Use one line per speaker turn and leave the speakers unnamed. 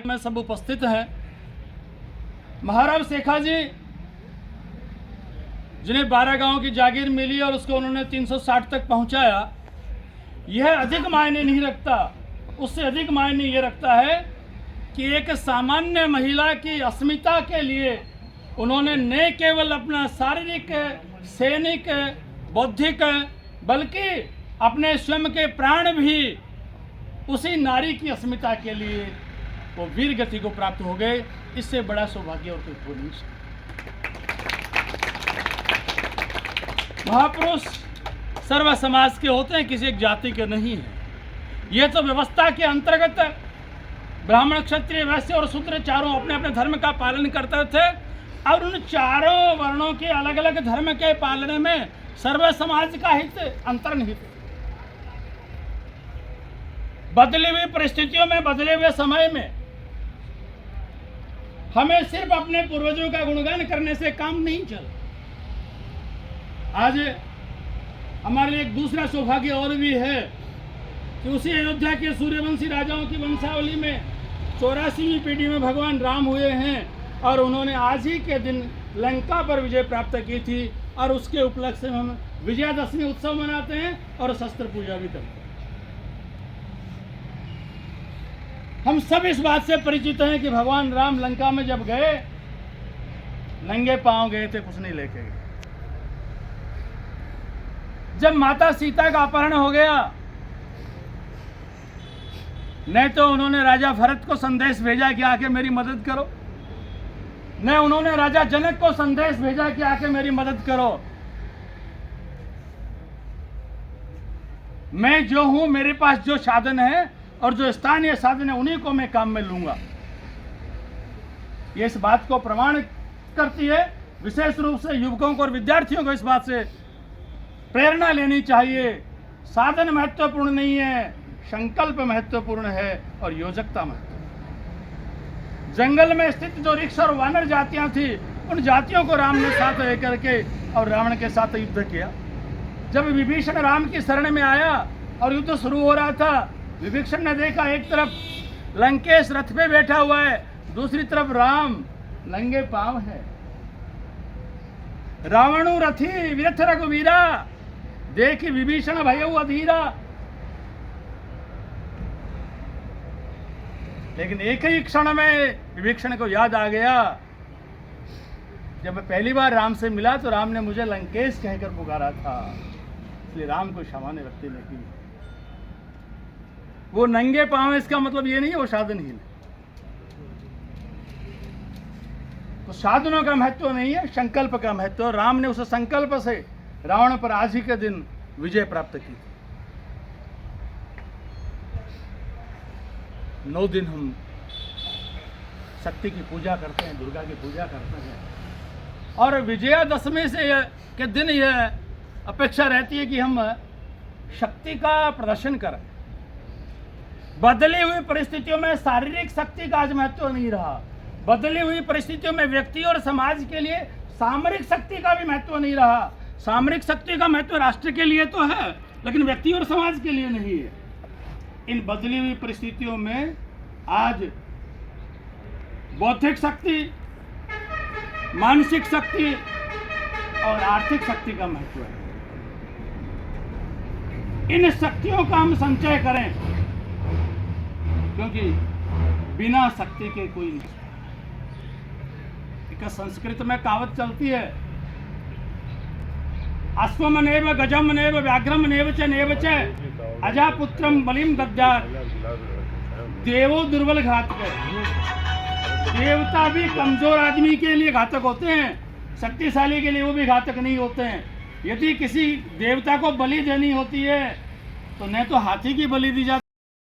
में सब उपस्थित हैं। महाराज शेखा जी जिन्हें 12 गांव की जागीर मिली और उसको उन्होंने 360 तक पहुंचाया, यह अधिक मायने नहीं रखता। उससे अधिक मायने ये रखता है कि एक सामान्य महिला की अस्मिता के लिए उन्होंने न केवल अपना शारीरिक, सैनिक, बौद्धिक, बल्कि अपने स्वयं के प्राण भी उसी नारी की अस्मिता के लिए वो वीर गति को प्राप्त हो गए। इससे बड़ा सौभाग्य और कुछ हो नहीं सकता। महापुरुष सर्व समाज के होते हैं, किसी एक जाति के नहीं हैं। ये तो व्यवस्था के अंतर्गत ब्राह्मण, क्षत्रिय, वैश्य और शूद्र चारों अपने अपने धर्म का पालन करते थे और उन चारों वर्णों के अलग अलग धर्म के पालने में सर्व समाज का हित अंतर्निहित। बदली हुई परिस्थितियों में, बदले हुए समय में हमें सिर्फ अपने पूर्वजों का गुणगान करने से काम नहीं चला। आज हमारे लिए एक दूसरा सौभाग्य और भी है कि उसी अयोध्या के सूर्यवंशी राजाओं की वंशावली में 84वीं पीढ़ी में भगवान राम हुए हैं और उन्होंने आज ही के दिन लंका पर विजय प्राप्त की थी और उसके उपलक्ष्य में हम विजयादशमी उत्सव मनाते हैं और शस्त्र पूजा भी करते हैं। हम सब इस बात से परिचित हैं कि भगवान राम लंका में जब गए, नंगे पांव गए थे, कुछ नहीं लेके गए। जब माता सीता का अपहरण हो गया, नहीं तो उन्होंने राजा भरत को संदेश भेजा कि आके मेरी मदद करो, नहीं उन्होंने राजा जनक को संदेश भेजा कि आके मेरी मदद करो। मैं जो हूं, मेरे पास जो साधन है और जो स्थानीय साधन है उन्हीं को मैं काम में लूंगा। ये इस बात को प्रमाण करती है। विशेष रूप से युवकों को और विद्यार्थियों को इस बात से प्रेरणा लेनी चाहिए। साधन महत्वपूर्ण नहीं है, संकल्प महत्वपूर्ण है और योजकता महत्वपूर्ण। जंगल में स्थित जो ऋक्ष और वानर जातियां थी, उन जातियों को राम ने साथ लेकर के और रावण के साथ युद्ध किया। जब विभीषण राम की शरण में आया और युद्ध शुरू हो रहा था, विभीषण ने देखा एक तरफ लंकेश रथ पे बैठा हुआ है, दूसरी तरफ राम नंगे पांव है। रावणु रथी विरथ रघुवीरा, देखी विभीषण भयउ अधीरा। लेकिन एक ही क्षण में विभीषण को याद आ गया, जब मैं पहली बार राम से मिला तो राम ने मुझे लंकेश कहकर पुकारा था, इसलिए राम को सामान्य व्यक्ति नहीं। वो नंगे पांव, इसका मतलब ये नहीं है वो साधनहीन है। तो साधनों का महत्व नहीं है, संकल्प का महत्व। राम ने उस संकल्प से रावण पर आज ही के दिन विजय प्राप्त की। 9 दिन हम शक्ति की पूजा करते हैं, दुर्गा की पूजा करते हैं और विजयादशमी से के दिन यह अपेक्षा रहती है कि हम शक्ति का प्रदर्शन करें। बदली हुई परिस्थितियों में शारीरिक शक्ति का आज महत्व नहीं रहा। बदली हुई परिस्थितियों में व्यक्ति और समाज के लिए सामरिक शक्ति का भी महत्व नहीं रहा। सामरिक शक्ति का महत्व राष्ट्र के लिए तो है, लेकिन व्यक्ति और समाज के लिए नहीं है। इन बदली हुई परिस्थितियों में आज बौद्धिक शक्ति, मानसिक शक्ति और आर्थिक शक्ति का महत्व है। इन शक्तियों का हम संचय करें, क्योंकि बिना शक्ति के कोई नहीं। एक संस्कृत में कहावत चलती है, अश्वमनेव गजमनेव व्याघ्रमनेव च नेव च अजापुत्रम बलिम दद्यात्। देवो दुर्बल घातक। देवता भी कमजोर आदमी के लिए घातक होते हैं, शक्तिशाली के लिए वो भी घातक नहीं होते हैं। यदि किसी देवता को बलि देनी होती है तो न तो हाथी की बलि दी जाती